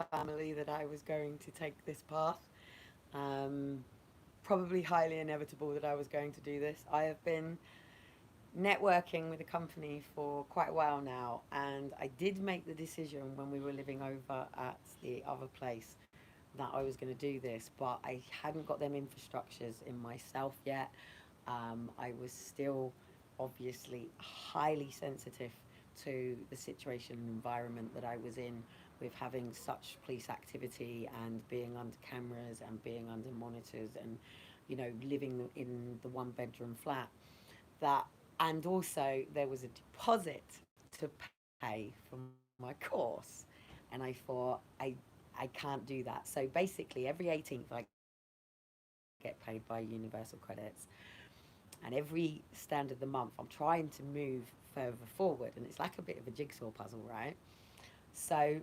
family that I was going to take this path. Um, Probably highly inevitable that I was going to do this. I have been networking with a company for quite a while now, and I did make the decision when we were living over at the other place that I was going to do this, but I hadn't got them infrastructures in myself yet. I was still obviously highly sensitive to the situation and environment that I was in, with having such police activity and being under cameras and being under monitors and, you know, living in the one bedroom flat. That, and also there was a deposit to pay for my course, and I thought I can't do that. So basically every 18th I get paid by Universal Credits, and every stand of the month I'm trying to move further forward, and it's like a bit of a jigsaw puzzle, right? So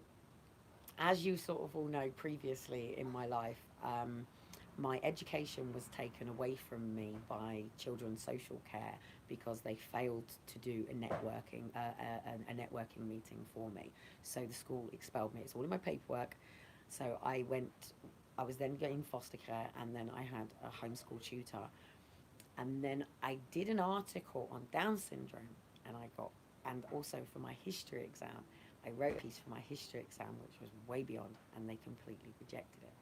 as you sort of all know previously in my life, my education was taken away from me by Children's Social Care because they failed to do a networking meeting for me. So the school expelled me. It's all in my paperwork. So I was then getting foster care, and then I had a homeschool tutor, and then I did an article on Down syndrome, and I got, and also for my history exam, I wrote a piece for my history exam which was way beyond, and they completely rejected it.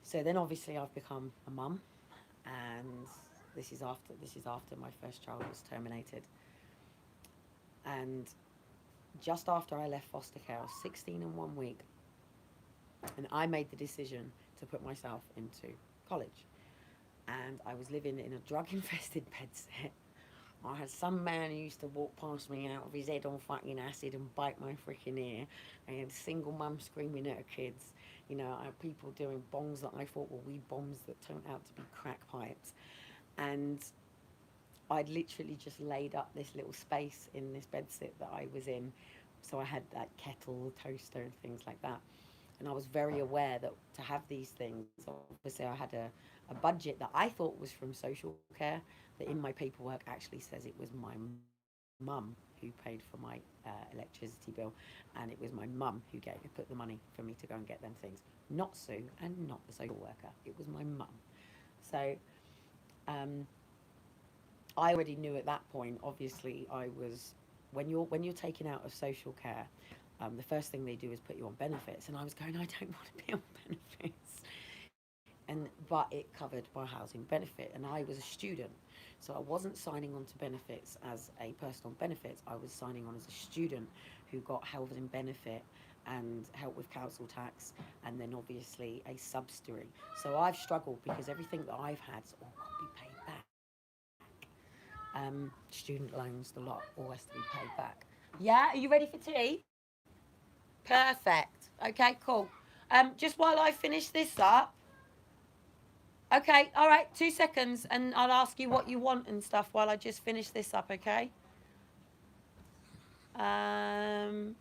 So then obviously I've become a mum, and this is after my first child was terminated, and just after I left foster care, I was 16 in 1 week, and I made the decision to put myself into college. And I was living in a drug infested bedsit. I had some man who used to walk past me out of his head on fucking acid and bite my freaking ear. I had a single mum screaming at her kids. You know, I had people doing bongs that I thought were weed bombs that turned out to be crack pipes. And I'd literally just laid up this little space in this bedsit that I was in. So I had that kettle, toaster, and things like that. And I was very aware that to have these things, obviously I had a budget that I thought was from social care, that in my paperwork actually says it was my mum who paid for my electricity bill, and it was my mum who put the money for me to go and get them things, not Sue and not the social worker. It was my mum. So um, I already knew at that point. Obviously, I was, when you're taken out of social care, the first thing they do is put you on benefits, and I was going, I don't want to be on benefits, but it covered my housing benefit, and I was a student, so I wasn't signing on to benefits as a person on benefits. I was signing on as a student who got housing benefit and help with council tax, and then obviously a subsidiary. So I've struggled because everything that I've had's all got to be paid back. Student loans, the lot, all has to be paid back. Yeah, are you ready for tea? Perfect. Okay, cool. Just while I finish this up. Okay, all right, 2 seconds, and I'll ask you what you want and stuff while I just finish this up, okay? Um,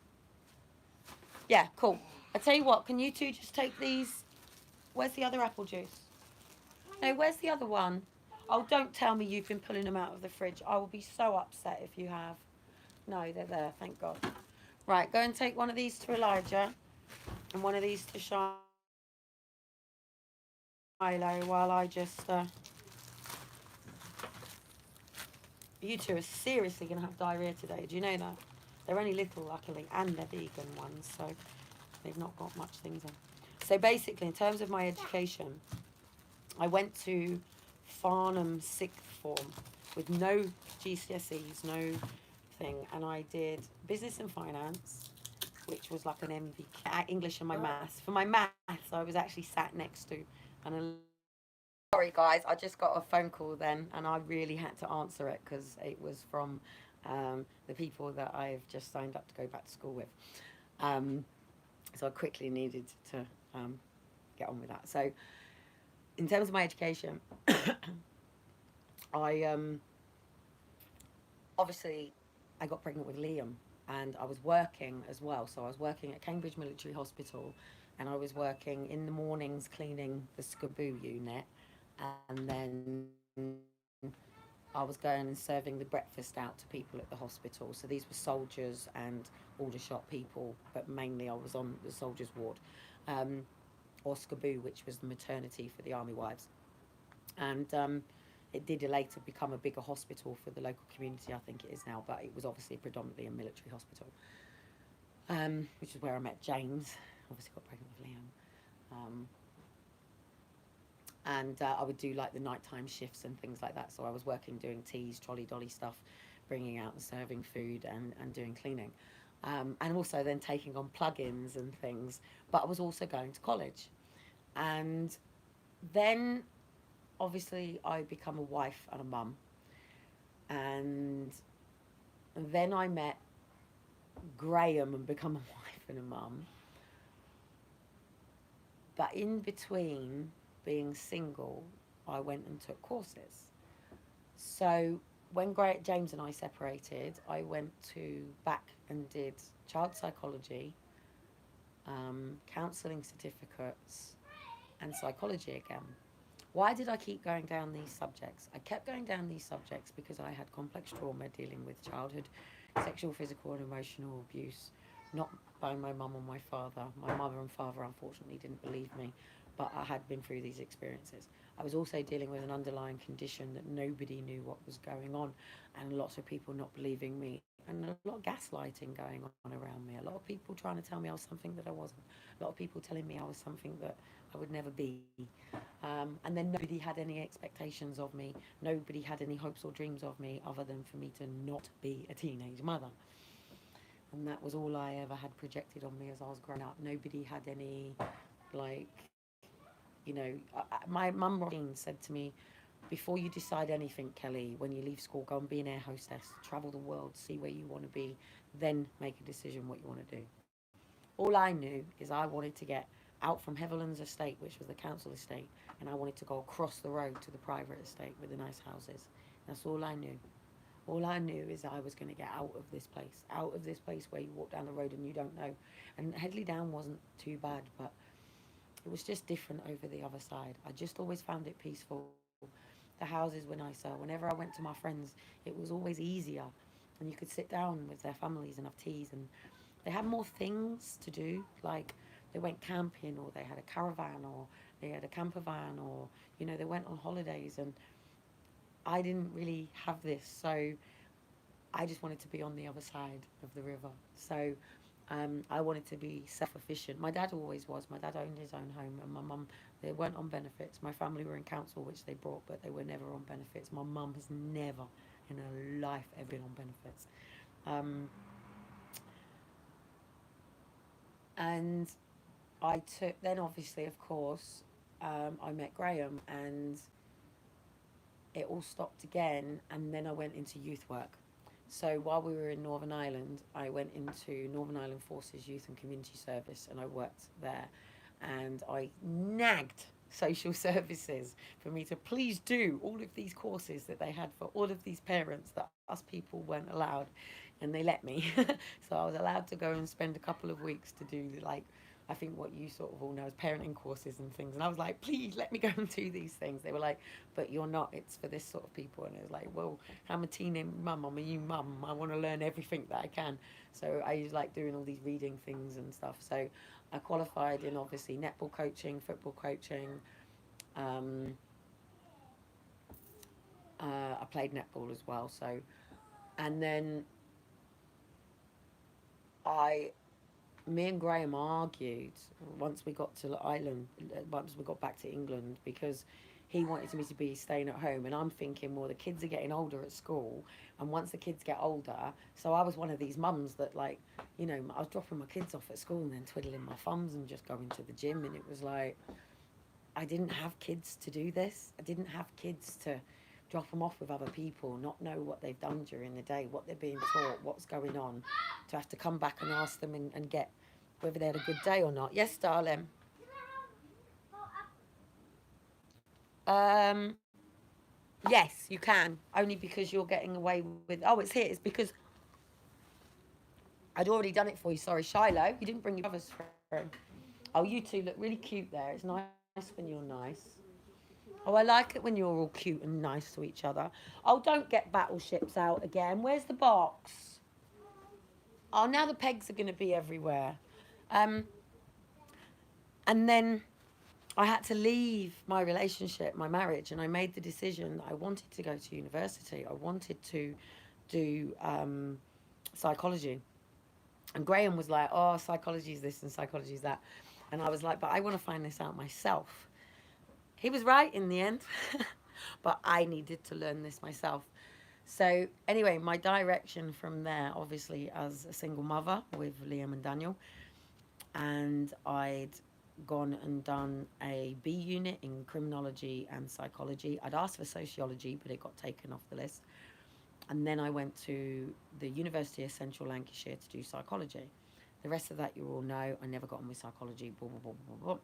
yeah, cool. I tell you what, can you two just take these? Where's the other apple juice? No, where's the other one? Oh, don't tell me you've been pulling them out of the fridge. I will be so upset if you have. No, they're there, thank God. Right, go and take one of these to Elijah and one of these to Shiloh while I just. You two are seriously going to have diarrhea today. Do you know that? They're only little, luckily, and they're vegan ones, so they've not got much things on. So basically, in terms of my education, I went to Farnham sixth form with no GCSEs, no thing, and I did business and finance, which was like an MVQ, English and my maths. For my maths, I was actually sat next to an. Sorry, guys, I just got a phone call then, and I really had to answer it because it was from the people that I've just signed up to go back to school with. Um, so I quickly needed to get on with that. So, in terms of my education, I obviously I got pregnant with Liam, and I was working as well. So I was working at Cambridge Military Hospital, and I was working in the mornings cleaning the SCABU unit, and then I was going and serving the breakfast out to people at the hospital. So these were soldiers and Aldershot people, but mainly I was on the soldiers' ward, um, or SCABU, which was the maternity for the army wives. And it did later become a bigger hospital for the local community, I think it is now, but it was obviously predominantly a military hospital, which is where I met James. Obviously got pregnant with Liam. And I would do like the nighttime shifts and things like that. So I was working doing teas, trolley dolly stuff, bringing out and serving food and doing cleaning. And also then taking on plugins and things. But I was also going to college. And then obviously I become a wife and a mum. And then I met Graham and become a wife and a mum. But in between being single, I went and took courses. So when James and I separated, I went to back and did child psychology, counselling certificates, and psychology again. Why did I keep going down these subjects? I kept going down these subjects because I had complex trauma dealing with childhood sexual, physical, and emotional abuse, not by my mum or my father. My mother and father, unfortunately, didn't believe me, but I had been through these experiences. I was also dealing with an underlying condition that nobody knew what was going on, and lots of people not believing me, and a lot of gaslighting going on around me. A lot of people trying to tell me I was something that I wasn't. A lot of people telling me I was something that I would never be. And then nobody had any expectations of me. Nobody had any hopes or dreams of me other than for me to not be a teenage mother. And that was all I ever had projected on me as I was growing up. Nobody had any, like, you know, my mum Roisin said to me, before you decide anything, Kelly, when you leave school, go and be an air hostess, travel the world, see where you want to be, then make a decision what you want to do. All I knew is I wanted to get out from Heatherlands Estate, which was the council estate, and I wanted to go across the road to the private estate with the nice houses. That's all I knew. All I knew is I was going to get out of this place where you walk down the road and you don't know. And Headley Down wasn't too bad, but it was just different over the other side. I just always found it peaceful. The houses were nicer. Whenever I went to my friends, it was always easier. And you could sit down with their families and have teas, and they had more things to do. Like they went camping, or they had a caravan, or they had a camper van, or, you know, they went on holidays. And I didn't really have this. So I just wanted to be on the other side of the river. So I wanted to be self-efficient. My dad always was. My dad owned his own home, and my mum, they weren't on benefits. My family were in council, which they brought, but they were never on benefits. My mum has never in her life ever been on benefits. And I took, then obviously, of course, I met Graham, and it all stopped again, and then I went into youth work. So while we were in Northern Ireland, I went into Northern Ireland Forces Youth and Community Service, and I worked there. And I nagged social services for me to please do all of these courses that they had for all of these parents that us people weren't allowed, and they let me. So I was allowed to go and spend a couple of weeks to do, like, I think what you sort of all know as parenting courses and things. And I was like, please let me go and do these things. They were like, but you're not, it's for this sort of people. And it was like, well, I'm a teenage mum, I'm a new mum, I want to learn everything that I can. So I was like doing all these reading things and stuff. So I qualified in obviously netball coaching, football coaching. Um, I played netball as well. So, and then I me and Graham argued once we got to Ireland, once we got back to England, because he wanted me to be staying at home, and I'm thinking, well, the kids are getting older at school, and once the kids get older, so I was one of these mums that, like, you know, I was dropping my kids off at school and then twiddling my thumbs and just going to the gym, and it was like, I didn't have kids to do this. I didn't have kids to drop them off with other people, not know what they've done during the day, what they're being taught, what's going on, to have to come back and ask them and get whether they had a good day or not. Yes, darling. Um, yes, you can. Only because you're getting away with. Oh, it's here. It's because I'd already done it for you. Sorry, Shiloh. You didn't bring your brothers through. Oh, you two look really cute there. It's nice when you're nice. Oh, I like it when you're all cute and nice to each other. Oh, don't get battleships out again. Where's the box? Oh, now the pegs are going to be everywhere. Um, and then I had to leave my relationship, my marriage, and I made the decision that I wanted to go to university. I wanted to do psychology. And Graham was like, oh, psychology is this and psychology is that. And I was like, but I want to find this out myself. He was right in the end, but I needed to learn this myself. So anyway, my direction from there, obviously as a single mother with Liam and Daniel, and I'd gone and done a B unit in criminology and psychology. I'd asked for sociology, but it got taken off the list. And then I went to the University of Central Lancashire to do psychology. The rest of that you all know. I never got on with psychology, blah, blah, blah, blah, blah.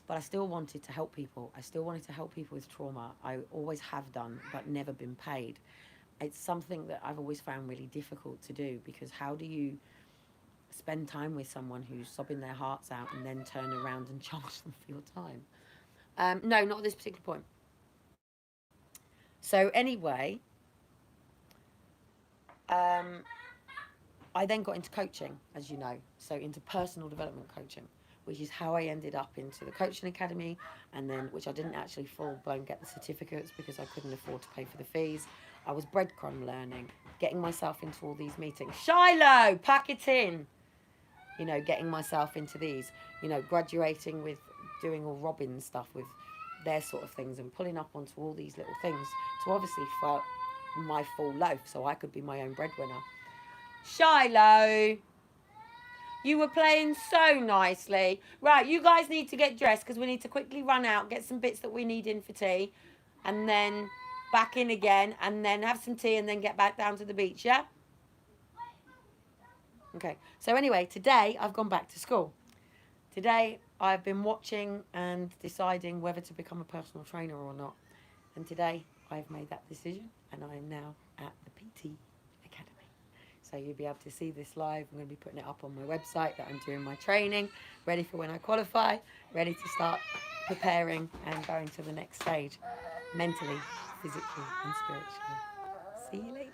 But I still wanted to help people. I still wanted to help people with trauma. I always have done, but never been paid. It's something that I've always found really difficult to do, because how do you spend time with someone who's sobbing their hearts out and then turn around and charge them for your time? No, not at this particular point. So anyway, I then got into coaching, as you know, so into personal development coaching, which is how I ended up into the coaching academy, and then, which I didn't actually full blown get the certificates because I couldn't afford to pay for the fees. I was breadcrumb learning, getting myself into all these meetings. Shiloh, pack it in. You know, getting myself into these, you know, graduating with doing all Robin stuff with their sort of things, and pulling up onto all these little things to obviously for my full loaf so I could be my own breadwinner. Shiloh, you were playing so nicely. Right, you guys need to get dressed because we need to quickly run out, get some bits that we need in for tea, and then back in again, and then have some tea, and then get back down to the beach, yeah? Okay, so anyway, today I've gone back to school. Today I've been watching and deciding whether to become a personal trainer or not. And today I've made that decision, and I am now at the PT Academy. So you'll be able to see this live. I'm going to be putting it up on my website that I'm doing my training, ready for when I qualify, ready to start preparing and going to the next stage, mentally, physically and spiritually. See you later.